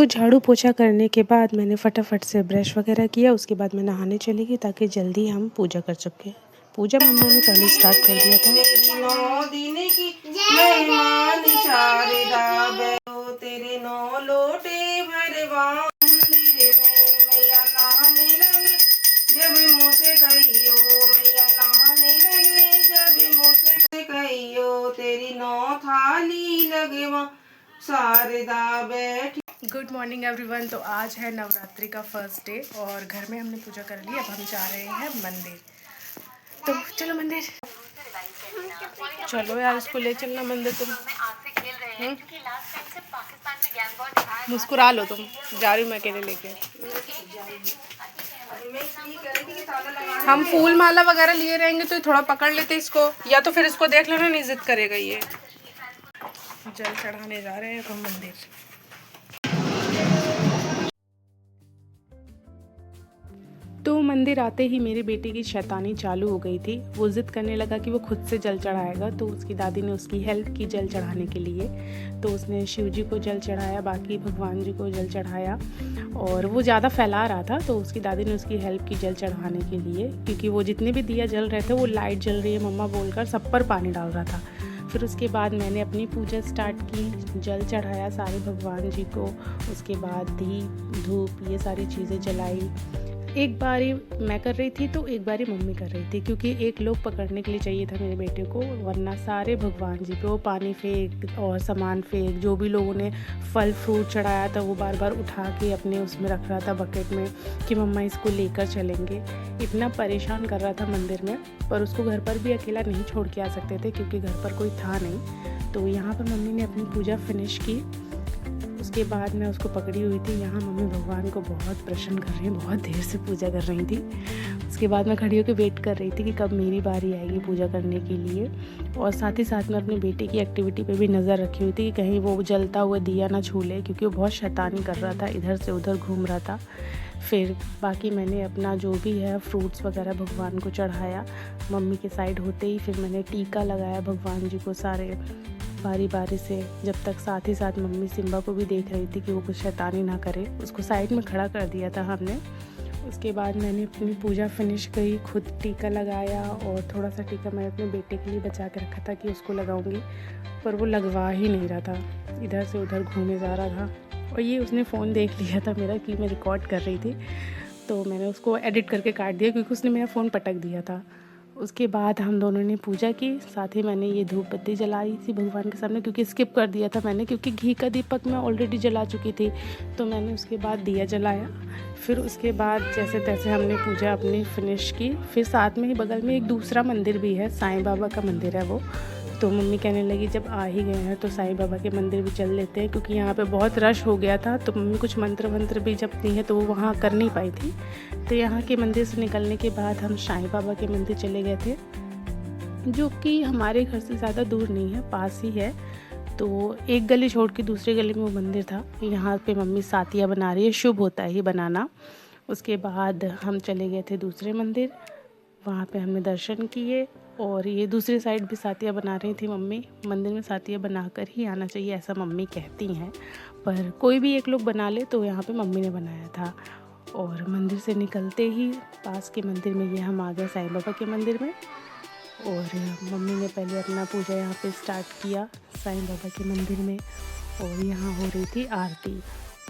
तो झाड़ू पोछा करने के बाद मैंने फटाफट से ब्रश वगैरह किया। उसके बाद मैं नहाने चली गई ताकि जल्दी हम पूजा कर सकें। पूजा मम्मा ने पहले स्टार्ट कर दिया था। तेरे 9 लोटे भरवा मैया नहाने लगे जब मुझसे कहियो, मैया नहाने लगे जब मुझसे कहियो, तेरी 9 थाली लगवा शारदा बैठी। Good morning everyone. तो आज है नवरात्रि का फर्स्ट डे और घर में हमने पूजा कर ली। अब हम जा रहे हैं मंदिर। तो चलो मंदिर, चलो यार, इसको ले चलना मंदिर। तुम मुस्कुरा लो, तुम जा रही हूँ मैं अकेले लेके। हम फूल माला वगैरह लिए रहेंगे तो थोड़ा पकड़ लेते इसको, या तो फिर इसको देख लेना, नहीं जिद करेगा ये। जल चढ़ाने जा रहे हैं हम मंदिर। तो मंदिर आते ही मेरे बेटे की शैतानी चालू हो गई थी। वो ज़िद करने लगा कि वो खुद से जल चढ़ाएगा। तो उसकी दादी ने उसकी हेल्प की जल चढ़ाने के लिए। तो उसने शिव जी को जल चढ़ाया, बाकी भगवान जी को जल चढ़ाया, और वो ज़्यादा फैला रहा था तो उसकी दादी ने उसकी हेल्प की जल चढ़ाने के लिए, क्योंकि वो जितने भी दिया जल रहे थे वो लाइट जल रही है मम्मा बोलकर सब पर पानी डाल रहा था। फिर उसके बाद मैंने अपनी पूजा स्टार्ट की, जल चढ़ाया सारे भगवान जी को। उसके बाद दीप धूप ये सारी चीज़ें जलाई। एक बारी मैं कर रही थी तो एक बारी मम्मी कर रही थी, क्योंकि एक लोग पकड़ने के लिए चाहिए था मेरे बेटे को, वरना सारे भगवान जी पे वो पानी फेंक और सामान फेंक, जो भी लोगों ने फल फ्रूट चढ़ाया था वो बार बार उठा के अपने उसमें रख रहा था बकेट में कि मम्मा इसको लेकर चलेंगे। इतना परेशान कर रहा था मंदिर में, पर उसको घर पर भी अकेला नहीं छोड़ के आ सकते थे क्योंकि घर पर कोई था नहीं। तो यहाँ पर मम्मी ने अपनी पूजा फिनिश की। उसके बाद मैं उसको पकड़ी हुई थी। यहाँ मम्मी भगवान को बहुत प्रसन्न कर रही हैं, बहुत देर से पूजा कर रही थी। उसके बाद मैं खड़ी होकर वेट कर रही थी कि कब मेरी बारी आएगी पूजा करने के लिए। और साथ ही साथ मैं अपने बेटे की एक्टिविटी पे भी नज़र रखी हुई थी कि कहीं वो जलता हुआ दिया ना छू ले, क्योंकि वो बहुत शैतानी कर रहा था, इधर से उधर घूम रहा था। फिर बाकी मैंने अपना जो भी है फ्रूट्स वगैरह भगवान को चढ़ाया। मम्मी के साइड होते ही फिर मैंने टीका लगाया भगवान जी को सारे बारी बारी से, जब तक साथ ही साथ मम्मी सिम्बा को भी देख रही थी कि वो कुछ शैतानी ना करे। उसको साइड में खड़ा कर दिया था हमने। उसके बाद मैंने अपनी पूजा फिनिश करी, खुद टीका लगाया, और थोड़ा सा टीका मैं अपने बेटे के लिए बचा के रखा था कि उसको लगाऊंगी, पर वो लगवा ही नहीं रहा था, इधर से उधर घूमे जा रहा था। और ये उसने फ़ोन देख लिया था मेरा कि मैं रिकॉर्ड कर रही थी, तो मैंने उसको एडिट करके काट दिया क्योंकि उसने मेरा फ़ोन पटक दिया था। उसके बाद हम दोनों ने पूजा की, साथ ही मैंने ये धूप बत्ती जलाई थी भगवान के सामने, क्योंकि स्किप कर दिया था मैंने, क्योंकि घी का दीपक मैं ऑलरेडी जला चुकी थी। तो मैंने उसके बाद दिया जलाया। फिर उसके बाद जैसे तैसे हमने पूजा अपनी फिनिश की। फिर साथ में ही बगल में एक दूसरा मंदिर भी है, साईं बाबा का मंदिर है वो। तो मम्मी कहने लगी जब आ ही गए हैं तो साईं बाबा के मंदिर भी चल लेते हैं, क्योंकि यहाँ पे बहुत रश हो गया था। तो मम्मी कुछ मंत्र वंत्र भी जपती है तो वो वहाँ कर नहीं पाई थी। तो यहाँ के मंदिर से निकलने के बाद हम साईं बाबा के मंदिर चले गए थे, जो कि हमारे घर से ज़्यादा दूर नहीं है, पास ही है। तो एक गली छोड़ के दूसरी गली में वो मंदिर था। यहाँ पे मम्मी सातिया बना रही है, शुभ होता है ये बनाना। उसके बाद हम चले गए थे दूसरे मंदिर, वहाँ पे हमने दर्शन किए। और ये दूसरी साइड भी सातिया बना रही थी मम्मी। मंदिर में सातिया बनाकर ही आना चाहिए ऐसा मम्मी कहती हैं, पर कोई भी एक लोग बना ले, तो यहाँ पे मम्मी ने बनाया था। और मंदिर से निकलते ही पास के मंदिर में ये हम आ गए साईं बाबा के मंदिर में। और मम्मी ने पहले अपना पूजा यहाँ पे स्टार्ट किया साईं बाबा के मंदिर में। और यहाँ हो रही थी आरती।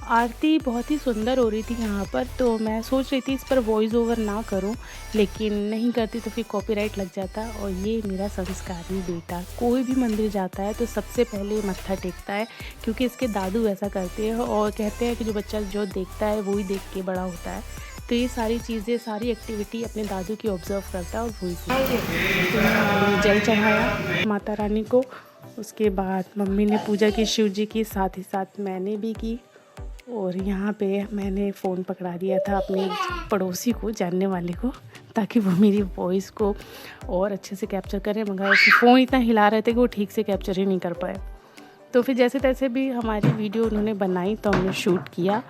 आरती बहुत ही सुंदर हो रही थी यहाँ पर। तो मैं सोच रही थी इस पर वॉइस ओवर ना करूँ, लेकिन नहीं करती तो फिर कॉपीराइट लग जाता। और ये मेरा संस्कारी बेटा कोई भी मंदिर जाता है तो सबसे पहले मत्था टेकता है, क्योंकि इसके दादू ऐसा करते हैं और कहते हैं कि जो बच्चा जो देखता है वही देख के बड़ा होता है। तो ये सारी चीज़ें, सारी एक्टिविटी अपने दादू की ऑब्ज़र्व करता है और वही तो जल चढ़ाया माता रानी को। उसके बाद मम्मी ने पूजा की शिव जी की, साथ ही साथ मैंने भी की। और यहाँ पे मैंने फ़ोन पकड़ा दिया था अपने पड़ोसी को, जानने वाले को, ताकि वो मेरी वॉइस को और अच्छे से कैप्चर करें, मगर फ़ोन इतना हिला रहे थे कि वो ठीक से कैप्चर ही नहीं कर पाए। तो फिर जैसे तैसे भी हमारी वीडियो उन्होंने बनाई तो हमने शूट किया।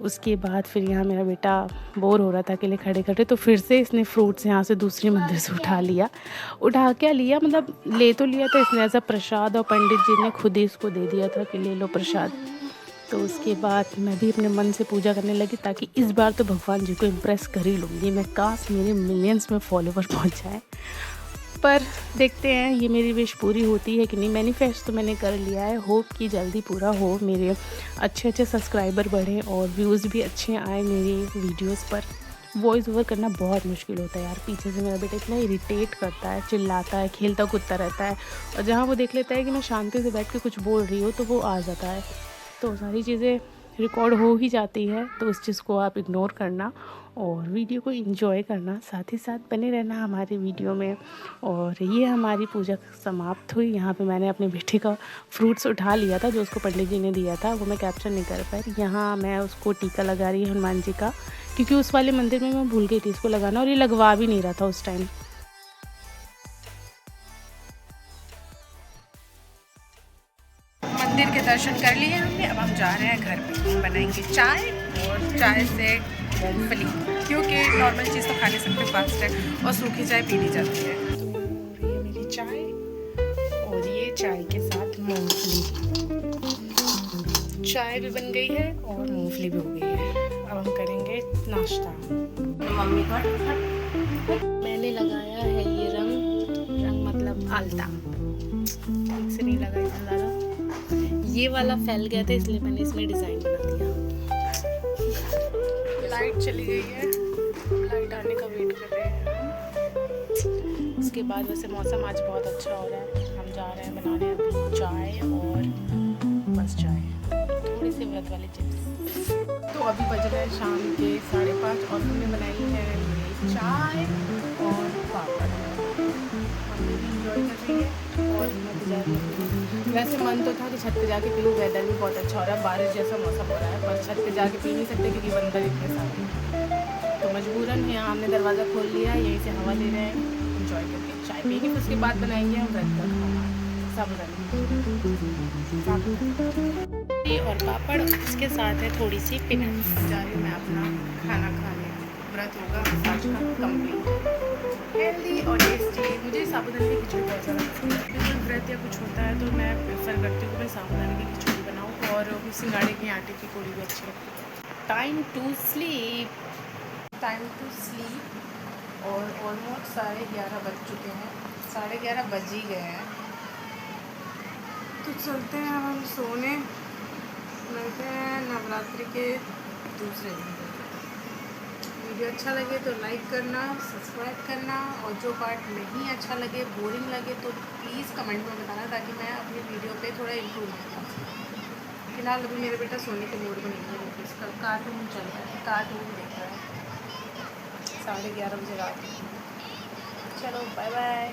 उसके बाद फिर यहाँ मेरा बेटा बोर हो रहा था अकेले खड़े खड़े, तो फिर से इसने फ्रूट्स यहाँ से दूसरे मंदिर से उठा क्या लिया, मतलब ले तो लिया था इसने एज अ प्रसाद, और पंडित जी ने खुद ही इसको दे दिया था कि ले लो प्रसाद। तो उसके बाद मैं भी अपने मन से पूजा करने लगी ताकि इस बार तो भगवान जी को इम्प्रेस कर ही लूँगी मैं। काश मेरे मिलियंस में फॉलोवर पहुँच जाए, पर देखते हैं ये मेरी विश पूरी होती है कि नहीं। मैनिफेस्ट तो मैंने कर लिया है, होप कि जल्दी पूरा हो, मेरे अच्छे अच्छे सब्सक्राइबर बढ़ें और व्यूज़ भी अच्छे आए मेरी वीडियोस पर। वॉइस ओवर करना बहुत मुश्किल होता है यार, पीछे से मेरा बेटा इतना इरिटेट करता है, चिल्लाता है, खेलता कूदता रहता है, और जहाँ वो देख लेता है कि मैं शांति से बैठ के कुछ बोल रही हूँ तो वो आ जाता है। तो सारी चीज़ें रिकॉर्ड हो ही जाती है, तो उस चीज़ को आप इग्नोर करना और वीडियो को एंजॉय करना, साथ ही साथ बने रहना हमारी वीडियो में। और ये हमारी पूजा समाप्त हुई। यहाँ पे मैंने अपने बेटे का फ्रूट्स उठा लिया था जो उसको पंडित जी ने दिया था, वो मैं कैप्चर नहीं कर पाई। यहाँ मैं उसको टीका लगा रही हूँ हनुमान जी का, क्योंकि उस वाले मंदिर में मैं भूल गई थी इसको लगाना और ये लगवा भी नहीं रहा था उस टाइम। मंदिर के दर्शन कर लिए हमने, अब हम जा रहे हैं घर पे। बनाएंगे चाय और चाय से मूंगफली, क्योंकि नॉर्मल चीज़ तो खा नहीं सकते, फास्ट है, और सूखी चाय पी ली जाती है। तो ये मेरी चाय और ये चाय के साथ मूंगफली। चाय भी बन गई है और मूंगफली भी हो गई है। अब हम करेंगे नाश्ता। मम्मी का मैंने लगाया है ये रंग मतलब आलता, ठीक से नहीं लगा इतना ज़्यादा, ये वाला फैल गया था इसलिए मैंने इसमें डिज़ाइन बना दिया। लाइट चली गई है, लाइट आने का वेट कर रहे हैं। उसके बाद वैसे मौसम आज बहुत अच्छा हो रहा है। हम जा रहे हैं बनाने अभी चाय और बस चाय, थोड़ी सी व्रत वाली चिप्स। तो अभी बज रहे हैं शाम के 5:30 और हमने बनाई है चाय और पापड़। हमने भी इंजॉय कर रही है और मैं भी जा रही हूँ। वैसे मन तो था कि छत पे जाके पीऊँ, वेदर भी बहुत अच्छा हो रहा है, बारिश जैसा मौसम हो रहा है, पर छत पे जाके पी नहीं सकते क्योंकि बंदर इतने सारे। तो मजबूरन यहाँ हमने दरवाज़ा खोल लिया, यहीं से हवा ले रहे हैं, इंजॉय करके चाय पिएंगे। फिर उसके बाद बनाएंगे हम व्रत का खाना, साबूदाना और पापड़, उसके साथ है थोड़ी सी पीनट। जा रही हूँ मैं अपना खाना खाने, व्रत होगा आज का कंप्लीट, हेल्दी और टेस्टी। मुझे साबूदाने की खिचड़ी बहुत ज़्यादा पसंद है। जब व्रत या कुछ होता है तो मैं प्रेफर करती हूँ कि मैं साबूदाने की खिचड़ी बनाऊँ, और सिंगाड़े के आटे की पूड़ी भी अच्छी लगती है। टाइम टू स्लीप, और ऑलमोस्ट 11:30 बज चुके हैं, 11:30 बज ही गए हैं। तो चलते हैं अब हम सोने, मिलते हैं नवरात्रि के दूसरे दिन। वीडियो अच्छा लगे तो लाइक करना, सब्सक्राइब करना, और जो पार्ट नहीं अच्छा लगे, बोरिंग लगे तो प्लीज़ कमेंट में बताना, ताकि मैं अपनी वीडियो पे थोड़ा इम्प्रूवमेंट कर सकूँ। फिलहाल अभी मेरे बेटा सोने के मूड में नहीं है, इसका कार्टून चल रहा है, कार्टून देख रहा है 11:30 बजे रात। चलो बाय बाय।